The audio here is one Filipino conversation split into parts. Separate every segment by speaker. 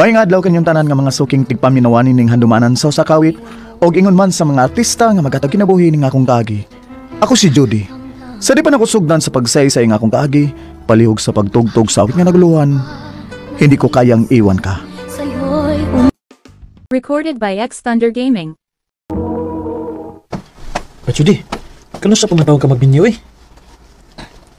Speaker 1: Maayong adlaw kanyang tanan nga mga suking tigpaminawanin ning handumanan sa usakawit og ingon man sa mga artista nga magatag kinabuhi ning akong kaagi. Ako si Judy. Sa di pa nakusugdan sa pagsaysay nga akong kaagi, palihog sa pagtugtog sa awit nga nagluhan, hindi ko kayang iwan ka.
Speaker 2: Recorded by X Thunder Gaming.
Speaker 3: Judy, kano sa pumatawag ka magminyo eh?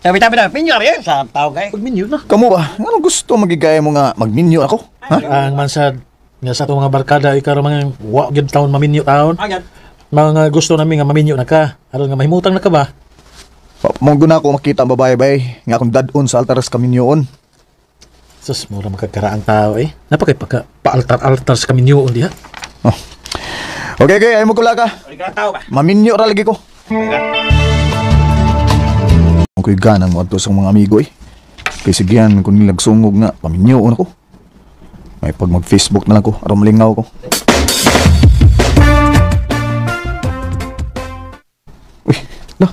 Speaker 4: Sabi minyo rin sa tao kay.
Speaker 3: Magminyo na.
Speaker 1: Kamu ba? Anong gusto magigaya mo nga magminyo ako? Ha?
Speaker 3: Ang mansad, nga sa itong mga barkada, ikaw mga wag taon maminyo taon.
Speaker 4: Agad.
Speaker 3: Mga gusto namin nga maminyo na ka. Aron nga mahimutang na ka ba?
Speaker 1: Monggo na ako makita ang babae bay nga akong dadon sa altaras kaminyoon.
Speaker 3: Sus, mura makagkaraang tao eh. Napakay pa-altar-altar sa kaminyoon diha.
Speaker 1: Oh. Okay, ayaw mo kula ka.
Speaker 4: Ikaw tao ba?
Speaker 1: Maminyo ra lagi ko. Ako'y ganang mo ato sa mga amigo eh. Kaya sigihan kung nilagsungog nga, paminyoon ako. May pag mag-Facebook na lang ko, aram lingaw ko. Uy, no.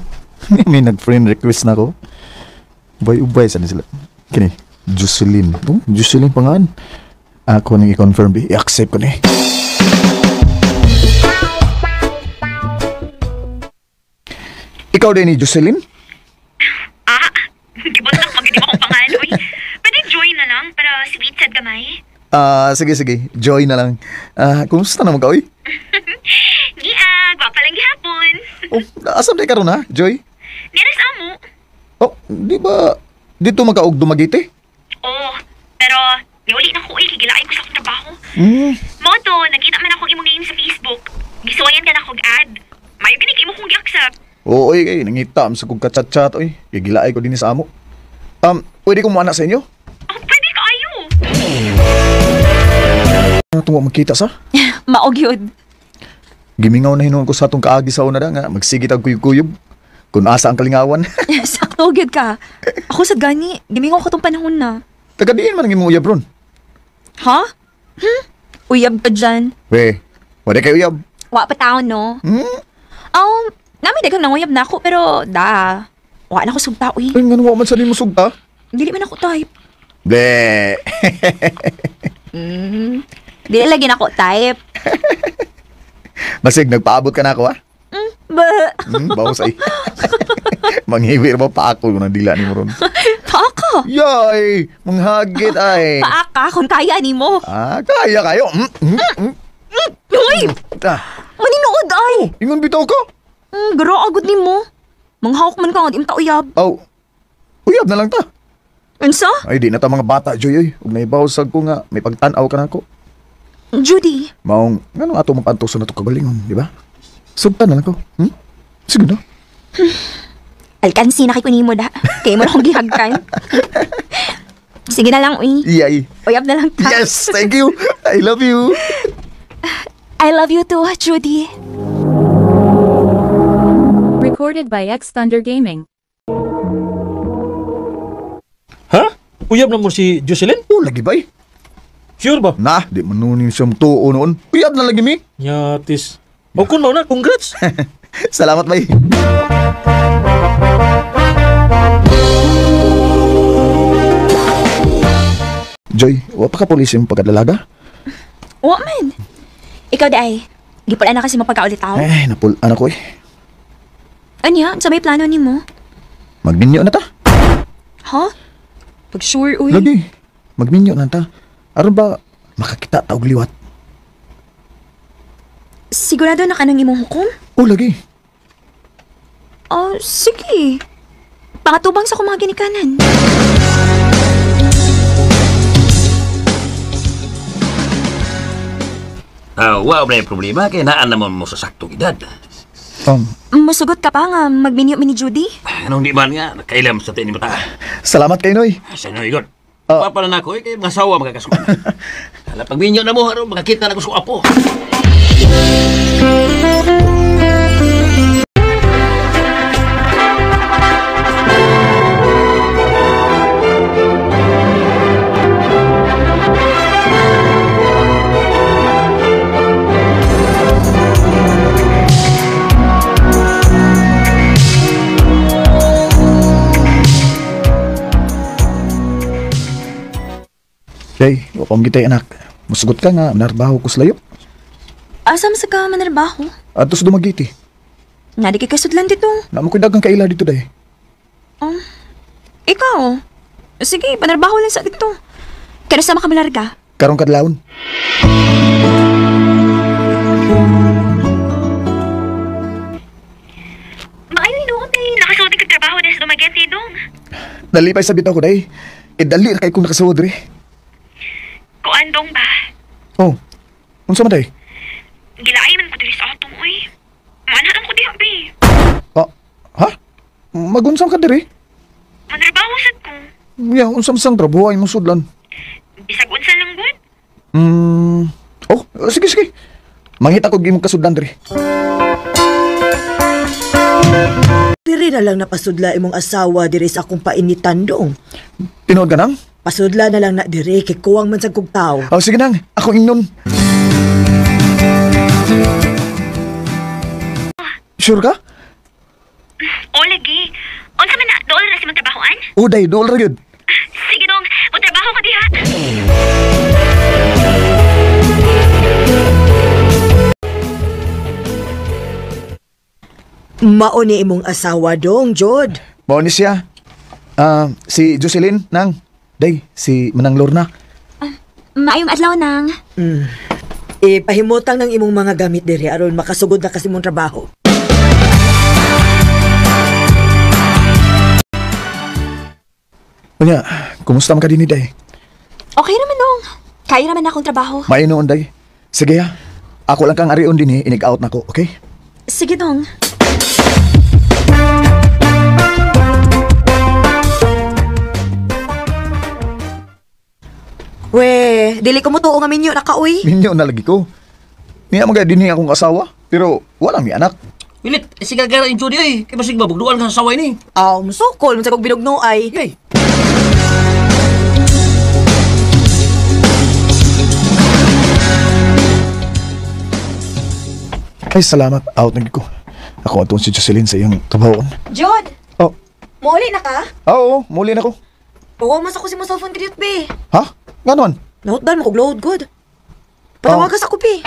Speaker 1: May nag-friend request na ako. Ubay-ubay sana sila. Kini, Jocelyn. Oh, Jocelyn pangaan. Ako nang i-confirm, i-accept ko na eh. Ikaw din ni Jocelyn?
Speaker 5: Gibuntak mag-hindi mo akong pangalan, uy. Pwede join na lang para sweet sad gamay.
Speaker 1: Sige. Joy na lang. Kumusta naman ka, uy?
Speaker 5: Gwapa lang gihapon.
Speaker 1: Oh, asam na ka ron ha, Joy?
Speaker 5: Nira sa amo.
Speaker 1: Oh, di ba dito magkaog dumagite?
Speaker 5: Oo, pero niuli na ko, kigilain ko sa akong trabaho. Moto, nakita man akong imong name sa Facebook. Gisuwayan ka na akong ad. Mayo gini kay mo kong gi-accept.
Speaker 1: Oo, nangitam sa kong kachat-chat, oy. Gigilaay ko din sa amo. Pwede kong muanak sa inyo?
Speaker 5: Pwede ka ayo.
Speaker 1: Ano itong magkita sa?
Speaker 5: Maog yun.
Speaker 1: Gimingaw na hinuon ko sa itong kaagi sa una na nga, magsigit ang kuyub-kuyub. Kung asa ang kalingawan.
Speaker 6: Sakto, gyud ka. Ako sa gani, gimingaw ko tong panahon na.
Speaker 1: Tagadiin man ang imong uyab ron.
Speaker 6: Ha? Uyab ka dyan.
Speaker 1: We, wala kayo uyab.
Speaker 6: Wa pa taon, no? Namin dagang nanguyab na ako, pero wa na ako sugta, uy.
Speaker 1: Ay, nga nawa man sa mo sugta.
Speaker 6: Dili man ako type.
Speaker 1: Be.
Speaker 6: Dili lagi na ako type.
Speaker 1: Basig, nagpaabot ka na ako, ha? Bawas ay. Manghiwir mo pa ako nang dila ni mo ron.
Speaker 6: Paaka?
Speaker 1: Yay! Manghagit ay.
Speaker 6: Paaka, kung kaya ni mo.
Speaker 1: Kaya kayo.
Speaker 6: Uy! Maninood ay!
Speaker 1: Ingon bitaw ka?
Speaker 6: Garo agad ni mo. Manghawak man ka nga, di mo ta uyab.
Speaker 1: Uyab na lang ta.
Speaker 6: Unsa?
Speaker 1: Ay, di na ta mga bata, Joy, ay. Huwag na ibawsag ko nga, may pagtanaw ka na ako.
Speaker 6: Judy.
Speaker 1: Maong, nga ato mapantoso na ito kagalingon, di ba? Sugtan na lang ko. Sige na.
Speaker 6: Alkansi na kay kunimo da. Kaya mo na akong gihagkan. Sige na lang, uy.
Speaker 1: Iyay.
Speaker 6: Uyab na lang ta.
Speaker 1: Yes, thank you. I love you.
Speaker 6: I love you too, Judy.
Speaker 2: Recorded by X Thunder Gaming.
Speaker 3: Ha? Uyab na mo si Jocelyn?
Speaker 1: Lagi ba eh?
Speaker 3: Sure ba?
Speaker 1: Nah, di manunin siyang tuo noon. Uyab na lagi mi.
Speaker 3: Yatis. O kun mo na, congrats.
Speaker 1: Salamat ba eh. Joy, wa pa ka polis yung pagkadalaga?
Speaker 6: Wa man. Ikaw day. Gipulan na kasi mapagkaulit ako.
Speaker 1: Napulan ako eh.
Speaker 6: Anya, sa may plano ni mo?
Speaker 1: Magminyo na ta.
Speaker 6: Ha? Pag sure, uy.
Speaker 1: Lagi. Magminyo na ta. Aron ba makakita ta og liwat?
Speaker 6: Sigurado na ka nang imong hukom?
Speaker 1: Lagi.
Speaker 6: Sige. Pangatubang sa kummga ginikanan.
Speaker 4: Wow, na yung problema kaya naan naman mo sa saktong edad.
Speaker 6: Masugot ka pa nga magminyo ni Judy?
Speaker 4: Anong di man nga, nakailam sa tinig mo ta.
Speaker 1: Salamat kay Noy.
Speaker 4: Sa no, Igor. Papa na ako, kaya mga sawa magkakasukan. Hala, pag minyo na mo, makakita na ko sa apo.
Speaker 1: Day, wapam kita anak. Musugot ka nga, narbaho ko sa layo.
Speaker 6: Asa sa ka manarbaho?
Speaker 1: Ato sa dumagiti.
Speaker 6: Nga di kay kasudlan dito.
Speaker 1: Namo ko'y dagang kaila dito day.
Speaker 6: Ikaw? Sige, panarbaho lang sa dito. Kaya sama kami larga.
Speaker 1: Karong kadlawon.
Speaker 5: Maayo noon kay nakasulti kag trabaho des dumageti dong.
Speaker 1: Nalipay sa bitaw ko day. Dali ra kay kung nakasawod rin.
Speaker 5: Kuan dong ba?
Speaker 1: Oh, unsa man day?
Speaker 5: Gilaay man ko diri sa atong uy. Manhalan ko diha be.
Speaker 1: Ah, ha? Magunsam ka diri?
Speaker 5: Manarbaho sad ko.
Speaker 1: Ya, unsam sang trabaho ay mong sudlan.
Speaker 5: Bisag unsa lang gud.
Speaker 1: Oh, sige, sige. Mangita ko gimong kasudlan diri.
Speaker 7: Diri na lang napasudla imong asawa diri sa akong painitan dong.
Speaker 1: Tinood ka nang?
Speaker 7: Pasudla na lang na diri kay kuwang man sa kog tao.
Speaker 1: Oh, sige nang. Ako ingnon. Sure ka?
Speaker 5: O lagi. Unsa man na dool ra si mong trabahoan?
Speaker 1: Uday, dool ra gyud.
Speaker 5: Sige dong, mo trabaho ka diha.
Speaker 7: Mao ni imong asawa dong, Jod.
Speaker 1: Mao ni siya. Si Jocelyn nang. Day, si Manang Lorna.
Speaker 6: Maayong adlaw nang.
Speaker 7: Ipahimutang ng imong mga gamit diri aron makasugod na kasi mong trabaho.
Speaker 1: Unya, kumusta man ka din day?
Speaker 6: Okay naman dong. Kaya naman akong trabaho.
Speaker 1: Mainoon day. Sige ha. Ako lang kang arion din inig-out na ko, okay?
Speaker 6: Sige dong.
Speaker 7: We, dili ko mo tuo nga minyo nakauy.
Speaker 1: Minyo na lagi ko. Niya mga din akong asawa, pero wala mi anak.
Speaker 4: Wilit, sigagara in Judy ay. Kaya basig mabugduan ka sa saway ni.
Speaker 7: Aw, musukol man sa kog binugno ay.
Speaker 4: Hey.
Speaker 1: Ay, salamat. Out na ko. Ako atong si Jocelyn sa iyong trabahoon.
Speaker 6: Jod!
Speaker 1: Oh,
Speaker 6: Mauli na ka?
Speaker 1: oo, muli na ko.
Speaker 6: Pawamas ako si mo cellphone kriyot, be.
Speaker 1: Ha? Ganon?
Speaker 7: Nautdan mo kog load good. Patawagas ako pi.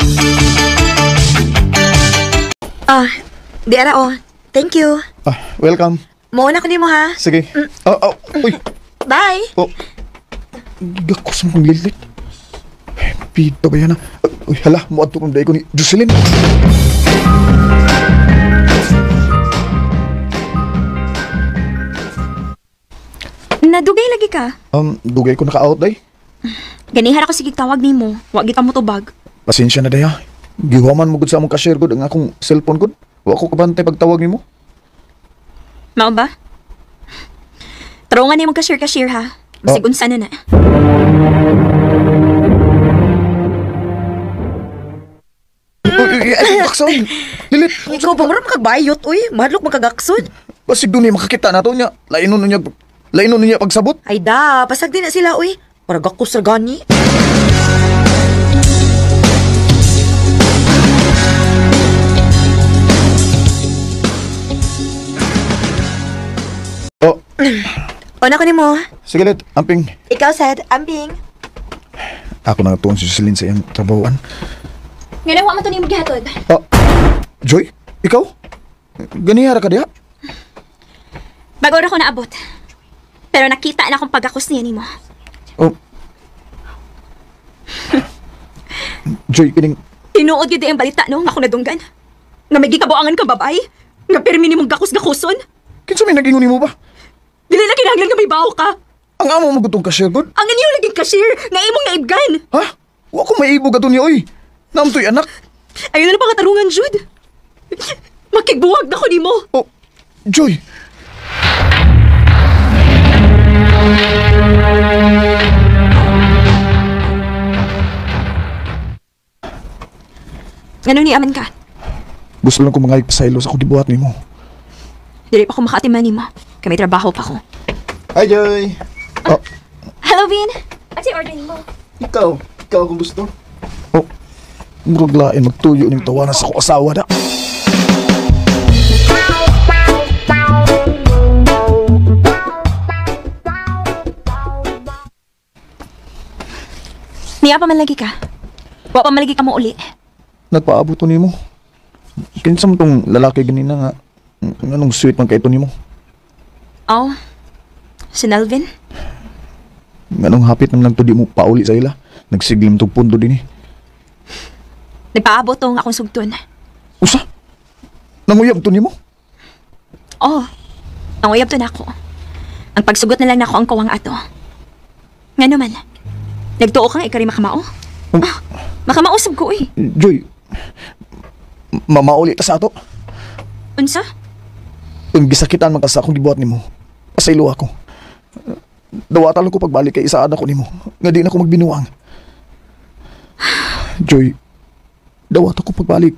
Speaker 6: Di ara oh. Thank you.
Speaker 1: Welcome.
Speaker 6: Mauna ko nimo ha.
Speaker 1: Sige. Oh, uy.
Speaker 6: Bye.
Speaker 1: Oh. Gakos mong lilit. Pito ba yan na? Uy, hala, muad to kung ko ni Jocelyn.
Speaker 6: Nadugay lagi ka.
Speaker 1: Dugay ko naka-out day.
Speaker 6: Ganihara ko sige tawag nimo. Wa kita mo tubag.
Speaker 1: Pasensya na day ha. Gihuman mo gud sa among cashier gud ang akong cellphone gud. Wa ko kabantay pagtawag nimo.
Speaker 6: Mao ba? Tarungan nimo cashier ha. Basig unsa na na.
Speaker 1: Ay, bakson. Lilit.
Speaker 7: Ikaw pa maram kagbayot uy. Madlok magagaksod.
Speaker 1: Basig doon makakita nato niya. Lainon niya pagsabot.
Speaker 7: Ay da, pasag din na sila uy. Para gakos sa gani.
Speaker 1: Oh,
Speaker 6: Una ko nimo.
Speaker 1: sige lit. Amping.
Speaker 6: Ikaw sad, ambing.
Speaker 1: Ako na tuon si Jocelyn sa iyang trabahoan.
Speaker 6: Nganawa man to nimo gihatod.
Speaker 1: Joy, ikaw? Ganihara ka diha?
Speaker 6: Bago ra ko naabot. Pero nakita na akong pagakos niya nimo.
Speaker 1: Oh. Joy, kining...
Speaker 6: Tinuod gyud ang balita no, ako nadunggan. Nga may gikabuangan ka babay. Nga permi nimong gakos-gakoson.
Speaker 1: Kinsa may nagingon mo ba?
Speaker 6: Dili na kinahanglan nga may baho ka.
Speaker 1: Ang amo mo gutong cashier god?
Speaker 6: Ang inyo laging cashier, nga imong naibgan.
Speaker 1: Ha? Wa ko maibog ato niya, oy. Namtoy anak.
Speaker 6: Ayun na pang katarungan, Jude. Makigbuwag na ko nimo.
Speaker 1: Oh, Joy.
Speaker 6: Ano ni aman ka?
Speaker 1: Gusto lang ko mga ipasaylo sa kudibuhat ni mo.
Speaker 6: Dili pa ko makaatiman nimo. Kay may trabaho pa ko.
Speaker 1: Hi, Joy. Oh,
Speaker 6: Hello, Vin. Ano si order nimo?
Speaker 1: ikaw kung gusto. Oh, murag lain magtuyo ning tawanan sa ko asawa da.
Speaker 6: Niya pa man lagi ka. Wa pa malagi ka mo uli.
Speaker 1: Nagpaabot to nimo. Kinsa mo tong lalaki ganina nga anong sweet man kay ito nimo.
Speaker 6: Oh, si Nelvin?
Speaker 1: Anong hapit naman lang to di mo pauli sa ila. Nagsiglim tong pundo din eh.
Speaker 6: Nagpaabot to nga akong sugton.
Speaker 1: Usa? Nanguyab to nimo?
Speaker 6: Oh, nanguyab to na ako. Ang pagsugot na lang na ako ang kawang ato. Nga naman, nagtuo kang ikari makamao? Makamausap ko eh.
Speaker 1: Joy, mamauli ta sa ato.
Speaker 6: Unsa?
Speaker 1: Kung gisakitan man ka sa akong gibuhat nimo, pasaylo ako. Dawatan ko pagbalik kay isaad ako nimo, nga di na ako magbinuang. Joy, dawat ako pagbalik.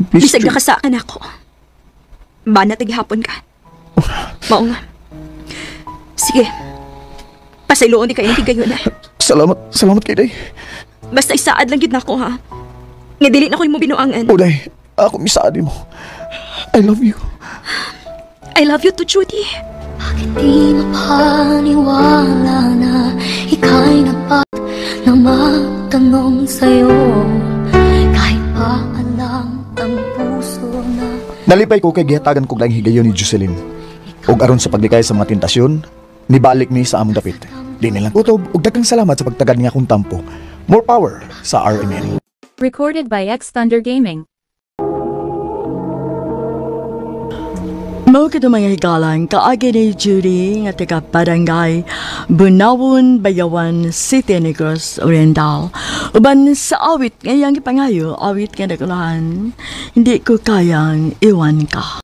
Speaker 1: Please,
Speaker 6: Bisag
Speaker 1: Joy.
Speaker 6: nakasaan ako. Bana tigihapon ka. Mao nga. Sige. Pasayloon di kayo tigayon na.
Speaker 1: Salamat kay Day.
Speaker 6: Basta isaad lang gid nako ha. Nga dili na ko mo binuangan.
Speaker 1: O Day, ako misaad mo. I love you.
Speaker 6: I love you too, Judy.
Speaker 8: Di mapaniwala na ika'y napat na magtanong sa'yo. Kahit pa alam ang puso na
Speaker 1: Nalipay ko kay gihatagan ko lang higayon ni Jocelyn. Ug aron sa paglikay sa mga tentasyon, nibalik mi sa among dapit. Di nilang kutob ug daghang salamat sa pagtagad niya akong tampo. More power sa RMN.
Speaker 2: Recorded by X Thunder Gaming.
Speaker 9: Mao kada mga higalan kaagi ni Judy nga taga Barangay Bunawon, Bayawan, City Negros Oriental. Uban sa awit ngayang ipangayo, awit nga nagulahan, hindi ko kayang iwan ka.